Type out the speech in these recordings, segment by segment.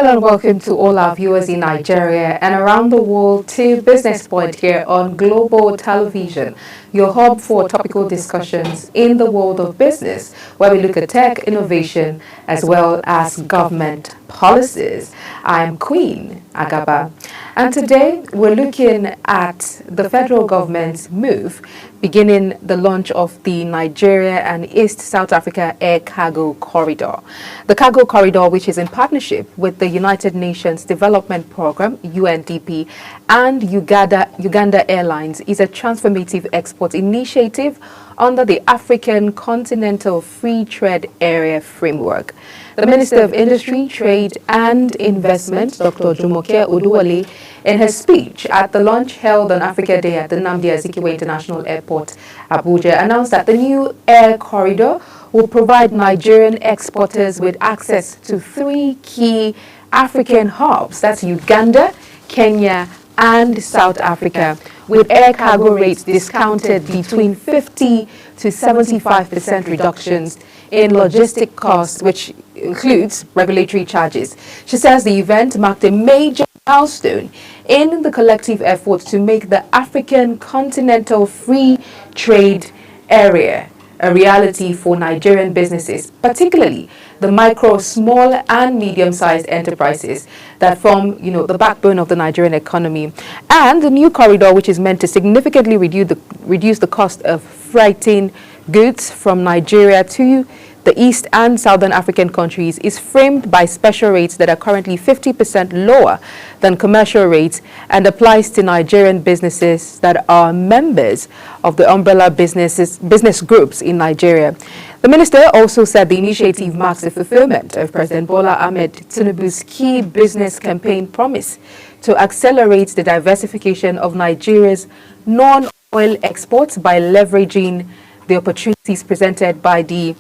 Hello and welcome to all our viewers in Nigeria and around the world to Business Point here on Global Television, your hub for topical discussions in the world of business, where we look at tech, innovation, as well as government policies. I'm Queen Agaba, and today we're looking at the federal government's move beginning the launch of the Nigeria and East South Africa Air Cargo Corridor. The cargo corridor, which is in partnership with the United Nations Development Programme, UNDP, and Uganda Airlines, is a transformative export initiative under the African Continental Free Trade Area framework. The Minister of Industry, Trade and Investment, Dr. Jumoke Oduwole, in her speech at the launch held on Africa Day at the Nnamdi Azikiwe International Airport, Abuja, announced that the new air corridor will provide Nigerian exporters with access to 3 key African hubs, that's Uganda, Kenya, and South Africa, with air cargo rates discounted between 50 to 75% reductions in logistic costs, which includes regulatory charges. She says the event marked a major milestone in the collective effort to make the African Continental Free Trade Area a reality for Nigerian businesses, particularly the micro, small and medium-sized enterprises that form, the backbone of the Nigerian economy. And the new corridor, which is meant to significantly reduce the cost of freighting goods from Nigeria to the East and Southern African countries, is framed by special rates that are currently 50% lower than commercial rates and applies to Nigerian businesses that are members of the umbrella business groups in Nigeria. The minister also said the initiative marks the fulfillment of President Bola Ahmed Tinubu's key business campaign promise to accelerate the diversification of Nigeria's non-oil exports by leveraging the opportunities presented by the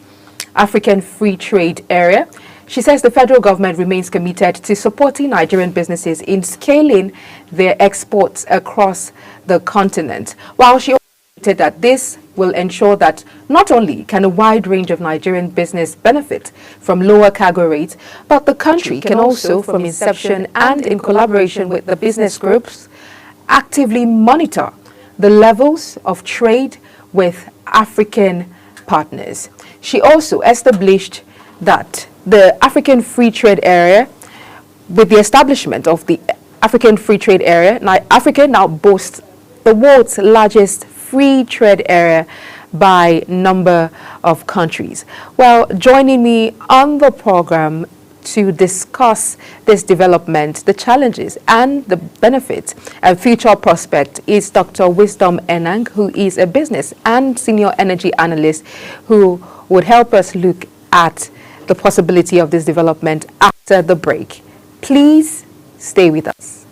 African Free Trade Area. She says the federal government remains committed to supporting Nigerian businesses in scaling their exports across the continent, while she also stated that this will ensure that not only can a wide range of Nigerian business benefit from lower cargo rates, but the country can also, from inception and in collaboration with the business groups, actively monitor the levels of trade with African partners. She also established that the African Free Trade Area, with the establishment of the African Free Trade Area, Africa now boasts the world's largest free trade area by number of countries. Well, joining me on the program to discuss this development, the challenges and the benefits and future prospect is Dr. Wisdom Enang, who is a business and senior energy analyst who would help us look at the possibility of this development after the break. Please stay with us.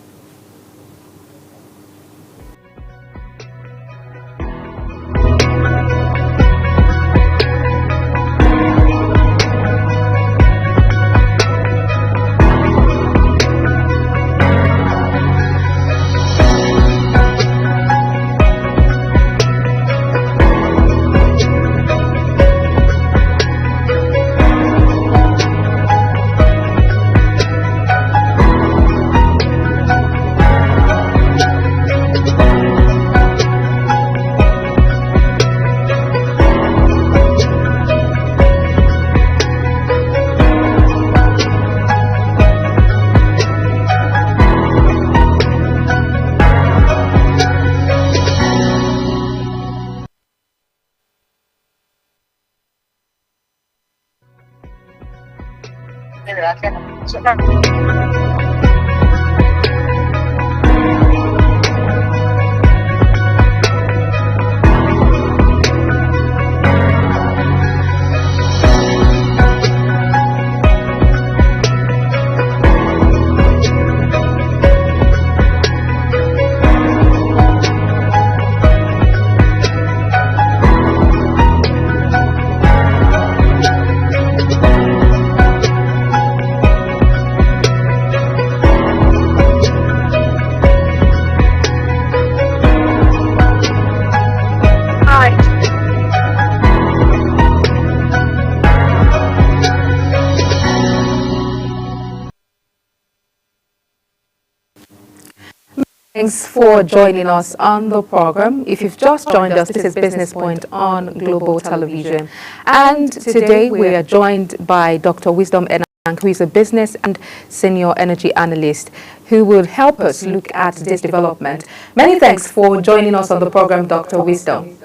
Thanks for joining us on the program. If you've just joined us, this is Business Point on Global Television. And today we are joined by Dr. Wisdom Enang, who is a business and senior energy analyst, who will help us look at this development. Many thanks for joining us on the program, Dr. Wisdom.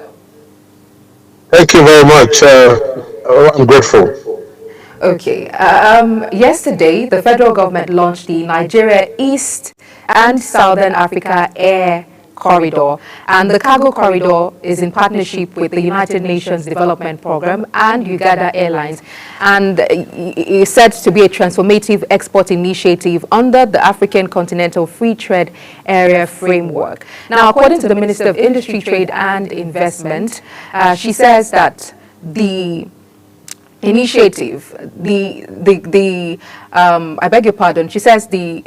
Thank you very much. I'm grateful. Okay. Yesterday, the federal government launched the Nigeria East and Southern Africa Air Corridor, and the cargo corridor is in partnership with the United Nations Development Program and Uganda Airlines, and is said to be a transformative export initiative under the African Continental Free Trade Area framework. Now, according to the Minister of Industry, Trade and Investment, she says that the initiative, I beg your pardon, she says the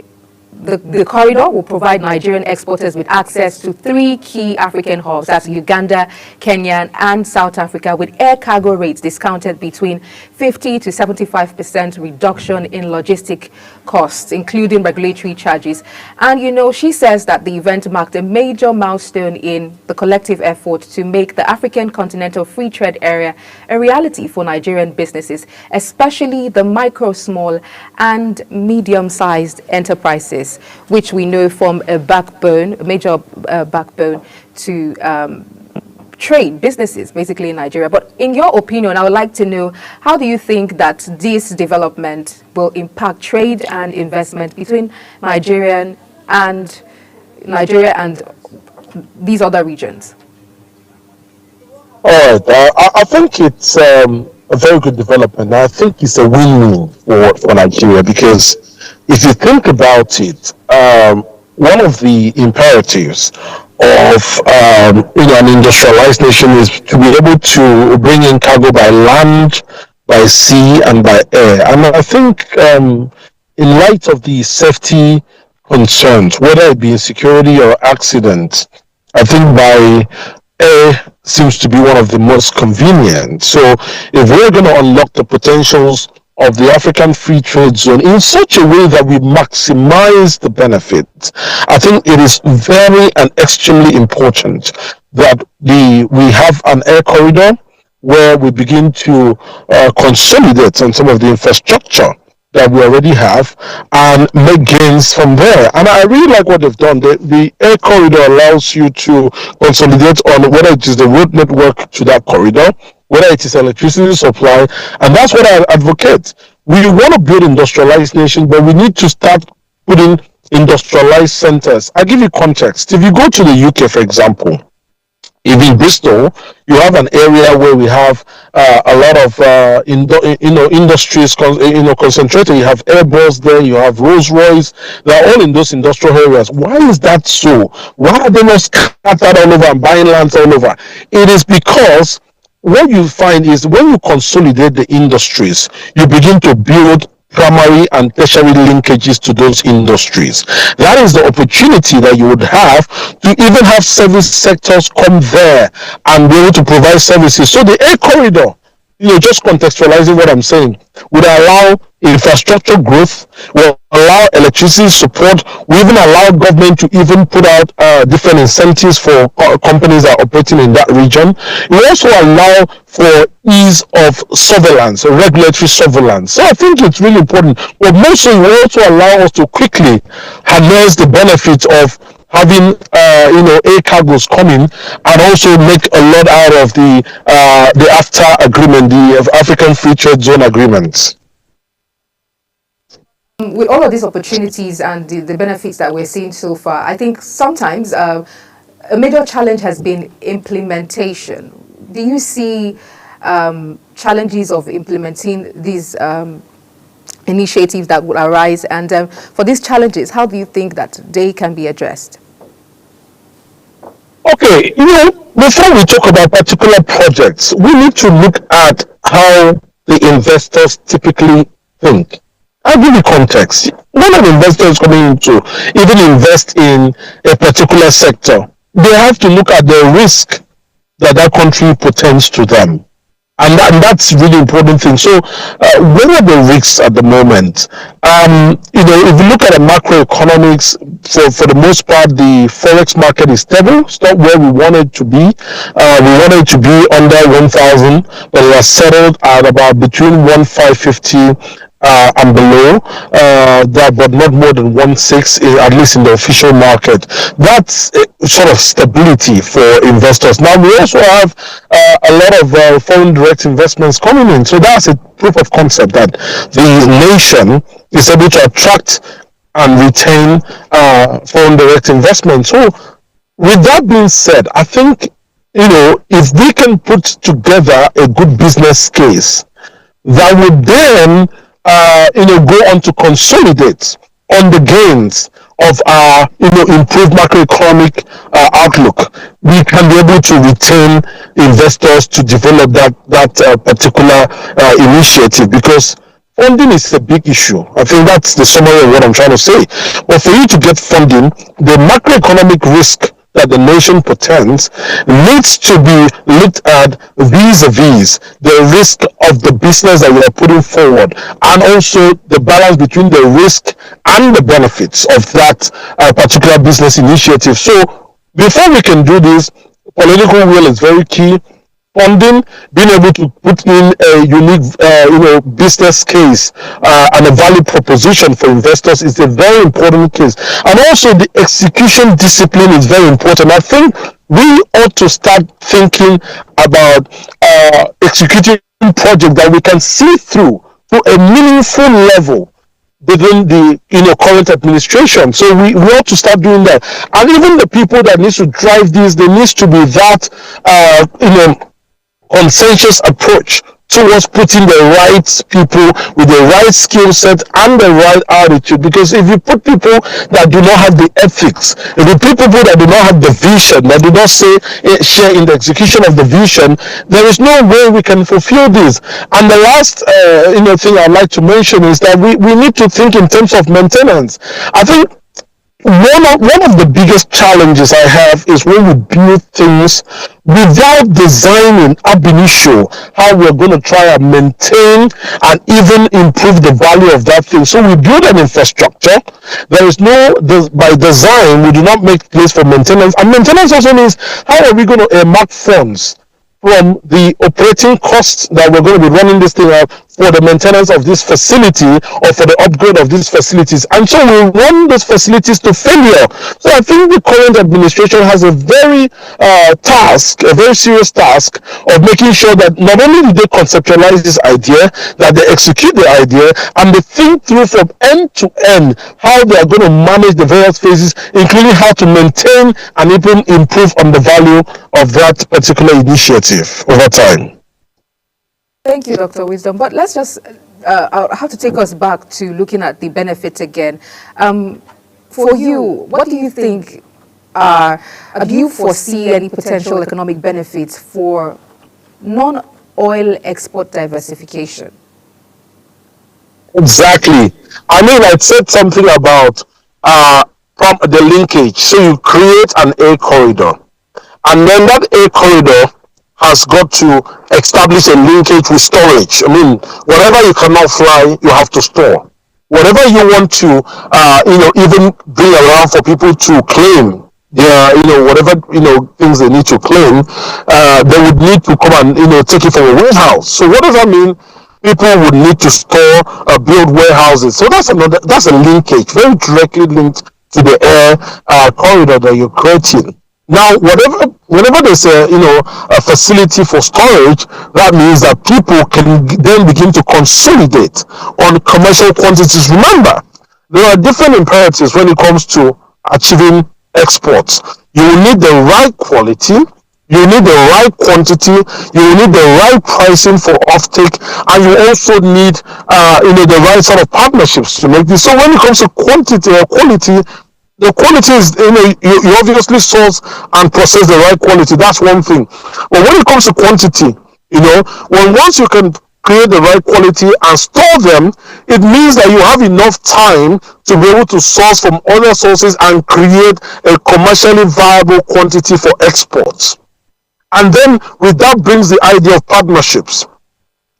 corridor will provide Nigerian exporters with access to 3 key African hubs, that's Uganda, Kenya, and South Africa, with air cargo rates discounted between 50 to 75% reduction in logistic costs, including regulatory charges. And she says that the event marked a major milestone in the collective effort to make the African Continental Free Trade Area a reality for Nigerian businesses, especially the micro, small, and medium-sized enterprises, which we know form a major backbone to trade businesses basically in Nigeria. But in your opinion, I would like to know, how do you think that this development will impact trade and investment between Nigeria and these other regions? All right. I think it's a very good development. I think it's a win-win for Nigeria, because if you think about it, one of the imperatives of an industrialized nation is to be able to bring in cargo by land, by sea, and by air. And I think in light of the safety concerns, whether it be in security or accidents, I think by air seems to be one of the most convenient. So if we're going to unlock the potentials of the African Free Trade Zone in such a way that we maximize the benefits, I think it is very and extremely important that we have an air corridor where we begin to consolidate on some of the infrastructure that we already have and make gains from there. And I really like what they've done. The air corridor allows you to consolidate on whether it is the road network to that corridor, whether it is electricity supply, and that's what I advocate. We want to build industrialized nations, but we need to start putting industrialized centers. I'll give you context. If you go to the UK, for example, if in Bristol, you have an area where we have a lot of industries concentrated. You have Airbus there, you have Rolls-Royce. They're all in those industrial areas. Why is that so? Why are they not scattered all over and buying lands all over? It is because what you find is when you consolidate the industries, you begin to build primary and tertiary linkages to those industries. That is the opportunity that you would have to even have service sectors come there and be able to provide services. So the air corridor, just contextualizing what I'm saying, would allow infrastructure growth, will allow electricity support, will even allow government to even put out different incentives for companies that are operating in that region. It will also allow for ease of surveillance, regulatory surveillance. So I think it's really important. But mostly it will also allow us to quickly harness the benefits of having air cargoes coming, and also make a lot out of the AFTA agreement, the African Free Trade Zone agreements. With all of these opportunities and the benefits that we're seeing so far, I think sometimes a major challenge has been implementation. Do you see challenges of implementing these initiatives that would arise? And for these challenges, how do you think that they can be addressed? Okay, before we talk about particular projects, we need to look at how the investors typically think. I'll give you context. When an investor is coming in to even invest in a particular sector, they have to look at the risk that country portends to them. And that's really important thing. So, what are the risks at the moment? If you look at the macroeconomics, for the most part, the forex market is stable. It's not where we want it to be. We want it to be under 1,000, but it has settled at about between 1,550 and below that, but not more than 1.6, at least in the official market. That's sort of stability for investors. Now we also have a lot of foreign direct investments coming in, so that's a proof of concept that the nation is able to attract and retain foreign direct investment. So with that being said, I think if they can put together a good business case that would then go on to consolidate on the gains of our improved macroeconomic outlook, we can be able to retain investors to develop that particular initiative, because funding is a big issue. I think that's the summary of what I'm trying to say. But for you to get funding, the macroeconomic risk that the nation pretends needs to be looked at vis-a-vis the risk of the business that we are putting forward, and also the balance between the risk and the benefits of that particular business initiative. So before we can do this, political will is very key. Funding, being able to put in a unique, business case and a value proposition for investors is a very important case. And also the execution discipline is very important. I think we ought to start thinking about executing projects that we can see through to a meaningful level within the current administration. So we ought to start doing that. And even the people that need to drive this, there needs to be that consensus approach towards putting the right people with the right skill set and the right attitude. Because if you put people that do not have the ethics, if you put people that do not have the vision, that do not share in the execution of the vision, there is no way we can fulfill this. And the last thing I'd like to mention is that we need to think in terms of maintenance. I think one of the biggest challenges I have is when we build things without designing ab initio how we're going to try and maintain and even improve the value of that thing. So we build an infrastructure. There is by design, we do not make place for maintenance. And maintenance also means, how are we going to earmark funds from the operating costs that we're going to be running this thing out for the maintenance of this facility or for the upgrade of these facilities? And so we run those facilities to failure. So I think the current administration has a very serious task of making sure that not only do they conceptualize this idea, that they execute the idea, and they think through from end to end how they are going to manage the various phases, including how to maintain and even improve on the value of that particular initiative over time. Thank you, Dr. Wisdom. But let's just, I'll have to take us back to looking at the benefits again. For you, what do you think, do you foresee any potential economic benefits for non-oil export diversification? Exactly. I mean, I said something about from the linkage. So you create an air corridor, and then that air corridor has got to establish a linkage with storage. I mean, whatever you cannot fly, you have to store. Whatever you want to, even bring around for people to claim their, whatever, things they need to claim, they would need to come and, take it from a warehouse. So what does that mean? People would need to store, build warehouses. So that's a linkage, very directly linked to the air corridor that you're creating. Now, whenever there's a facility for storage, that means that people can then begin to consolidate on commercial quantities. Remember, there are different imperatives when it comes to achieving exports. You will need the right quality, you need the right quantity, you need the right pricing for offtake, and you also need the right sort of partnerships to make this. So when it comes to quantity or quality, the quality is, you obviously source and process the right quality. That's one thing. But when it comes to quantity, once you can create the right quality and store them, it means that you have enough time to be able to source from other sources and create a commercially viable quantity for exports. And then with that brings the idea of partnerships.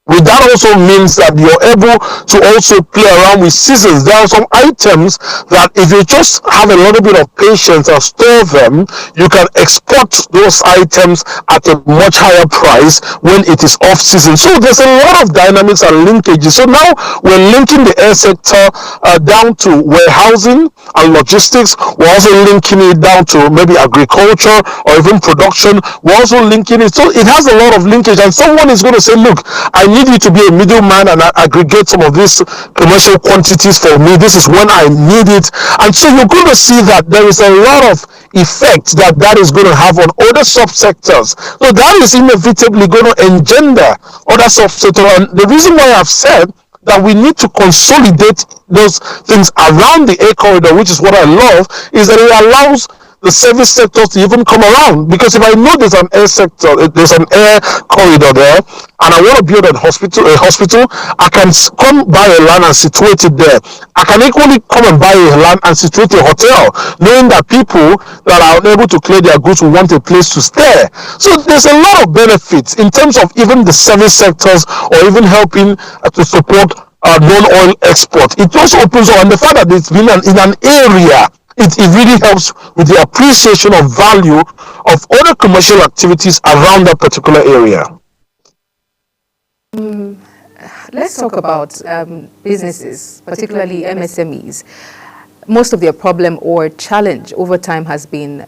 With that also means that you're able to also play around with seasons. There are some items that if you just have a little bit of patience and store them, you can export those items at a much higher price when it is off season. So there's a lot of dynamics and linkages. So now we're linking the air sector down to warehousing and logistics. We're also linking it down to maybe agriculture or even production. We're also linking it. So it has a lot of linkage, and someone is going to say, look, I need you to be a middleman and aggregate some of these commercial quantities for me. This is when I need it. And so you're going to see that there is a lot of effect that is going to have on other subsectors. So that is inevitably going to engender other subsectors. And the reason why I've said that we need to consolidate those things around the air corridor, which is what I love, is that it allows the service sector to even come around. Because if I know there's an air sector, there's an air corridor there, and I want to build a hospital, I can come buy a land and situate it there. I can equally come and buy a land and situate a hotel, knowing that people that are unable to clear their goods will want a place to stay. So there's a lot of benefits in terms of even the service sectors, or even helping to support non-oil export. It also opens up, and the fact that it's been in an area, it really helps with the appreciation of value of other commercial activities around that particular area. Let's talk about businesses, particularly MSMEs. Most of their problem or challenge over time has been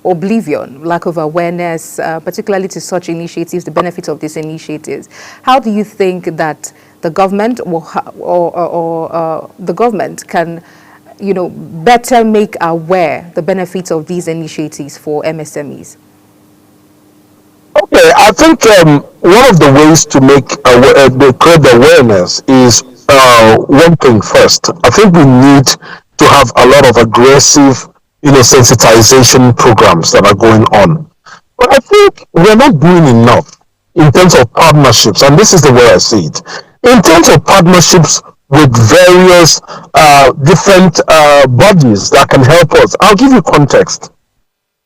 oblivion, lack of awareness, particularly to such initiatives, the benefits of these initiatives. How do you think that the government or the government can, better make aware the benefits of these initiatives for MSMEs? Okay, I think one of the ways to create awareness is one thing first. I think we need to have a lot of aggressive, sensitization programs that are going on. But I think we're not doing enough in terms of partnerships, and this is the way I see it. In terms of partnerships with various different bodies that can help us. I'll give you context.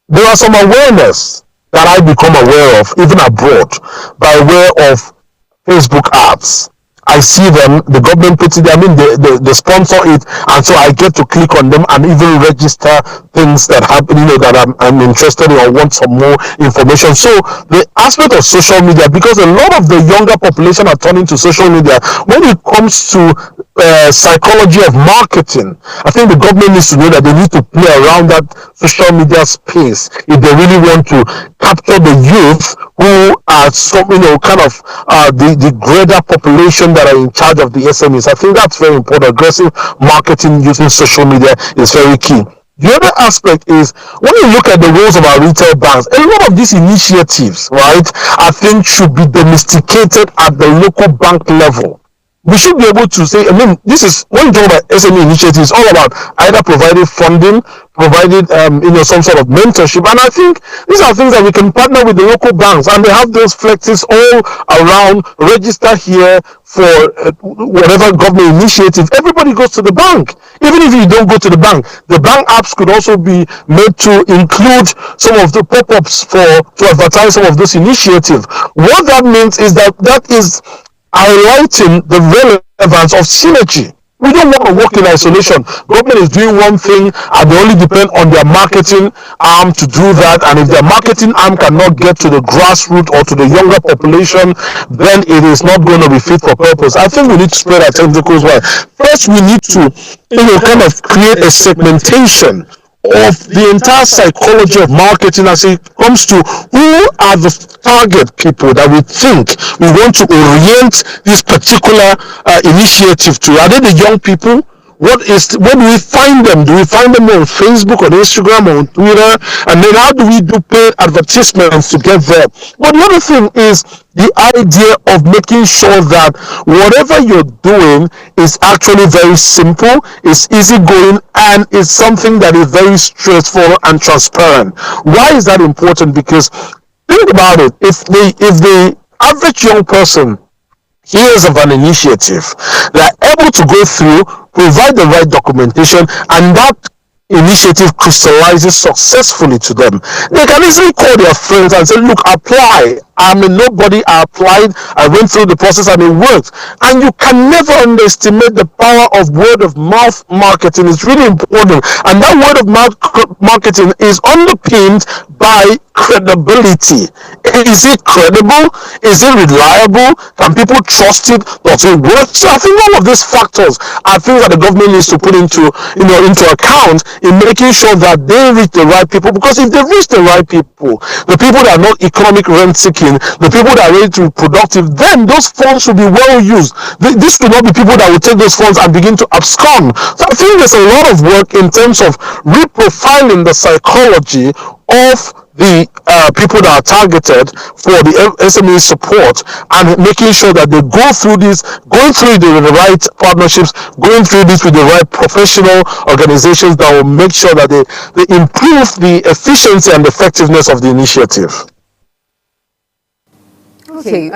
There are some awareness that I become aware of, even abroad, by way of Facebook ads. I see them, the government puts it, they sponsor it, and so I get to click on them and even register things that happen, that I'm interested in or want some more information. So the aspect of social media, because a lot of the younger population are turning to social media, when it comes to psychology of marketing, I think the government needs to know that they need to play around that social media space if they really want to capture the youth who are the greater population that are in charge of the SMEs. I think that's very important. Aggressive marketing using social media is very key. The other aspect is when you look at the roles of our retail banks, a lot of these initiatives, right, I think should be domesticated at the local bank level. We should be able to say, this is, when you talk about SME initiatives, it's all about either providing funding, providing, some sort of mentorship. And I think these are things that we can partner with the local banks, and they have those flexes all around, register here for whatever government initiative. Everybody goes to the bank. Even if you don't go to the bank apps could also be made to include some of the pop-ups to advertise some of those initiatives. What that means is that is highlighting the relevance of synergy. We don't want to work in isolation. Government is doing one thing and they only depend on their marketing arm to do that. And if their marketing arm cannot get to the grassroots or to the younger population, then it is not going to be fit for purpose. I think we need to spread our tentacles wide. First, we need to, kind of create a segmentation of the entire psychology of marketing as it comes to who are the target people that we think we want to orient this particular initiative to. Are they the young people? Where do we find them? Do we find them on Facebook, on Instagram, or on Twitter? And then how do we do paid advertisements to get there? But the other thing is the idea of making sure that whatever you're doing is actually very simple, is easygoing, and is something that is very straightforward and transparent. Why is that important? Because think about it. If the average young person hears of an initiative, they are able to go through, provide the right documentation, and that initiative crystallizes successfully to them, they can easily call their friends and say, look, apply. I'm a nobody, I applied, I went through the process and it worked. And you can never underestimate the power of word of mouth marketing. It's really important. And that word of mouth marketing is underpinned by credibility. Is it credible? Is it reliable? Can people trust it? Does it work? So I think all of these factors are things that the government needs to put into account in making sure that they reach the right people. Because if they reach the right people, the people that are not economic rent seeking, the people that are ready to be productive, then those funds should be well used. This should not be people that will take those funds and begin to abscond. So I think there's a lot of work in terms of reprofiling the psychology of the people that are targeted for the SME support, and making sure that they go through this, going through the right partnerships, going through this with the right professional organizations that will make sure that they improve the efficiency and effectiveness of the initiative. Okay,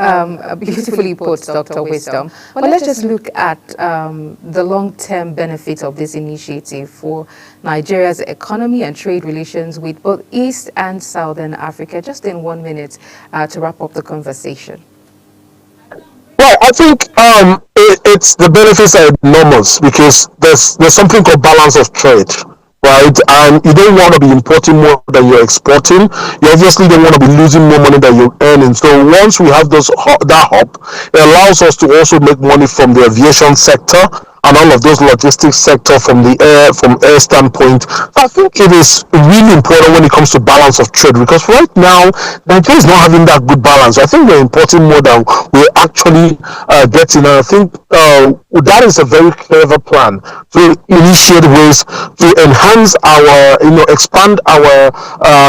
beautifully put, Dr. Wisdom. Well, let's just look at the long-term benefits of this initiative for Nigeria's economy and trade relations with both East and Southern Africa. Just in 1 minute to wrap up the conversation. Well, I think it's the benefits are enormous, because there's something called balance of trade, right? And you don't want to be importing more than you're exporting. You obviously don't want to be losing more money than you're earning. So once we have that hub, it allows us to also make money from the aviation sector and all of those logistics sector from air standpoint. I think it is really important when it comes to balance of trade, because right now Nigeria is not having that good balance. I think we're importing more than we're actually getting, and I think that is a very clever plan to initiate ways to enhance expand our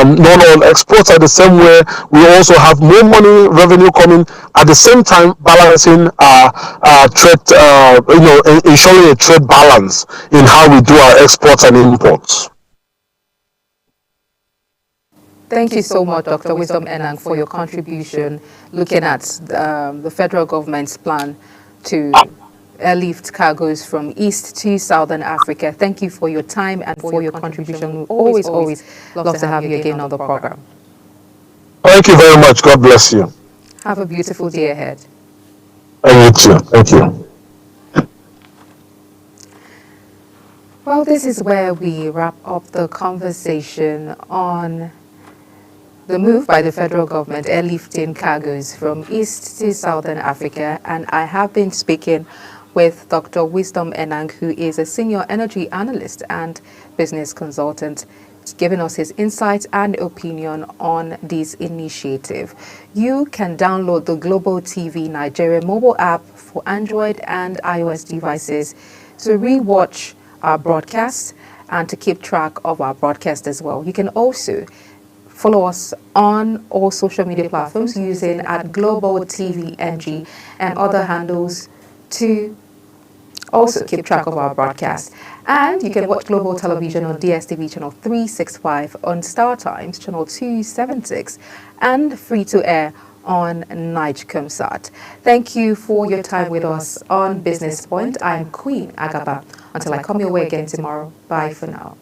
non-oil exports. At the same way, we also have more money revenue coming, at the same time balancing trade, ensuring a trade balance in how we do our exports and imports. Thank you so much, Dr. Wisdom Enang, for your contribution, looking at the federal government's plan to airlift cargoes from East to Southern Africa. Thank you for your time and for your contribution. We always love to have you again on the program. Thank you very much. God bless you. Have a beautiful day ahead. And you too. Thank you. Well, this is where we wrap up the conversation on the move by the federal government airlifting cargoes from East to Southern Africa. And I have been speaking with Dr. Wisdom Enang, who is a senior energy analyst and business consultant, giving us his insights and opinion on this initiative. You can download the Global TV Nigeria mobile app for Android and iOS devices to rewatch our broadcast and to keep track of our broadcast as well. You can also follow us on all social media platforms using @Global TV NG and other handles to also keep track of our broadcast. And you can watch Global Television on DSTV channel 365, on Star Times channel 276, and free to air on Nigecomsat. Thank you for your time with us on Business Point. I'm Queen Agaba. Until I come your way again tomorrow, bye for now.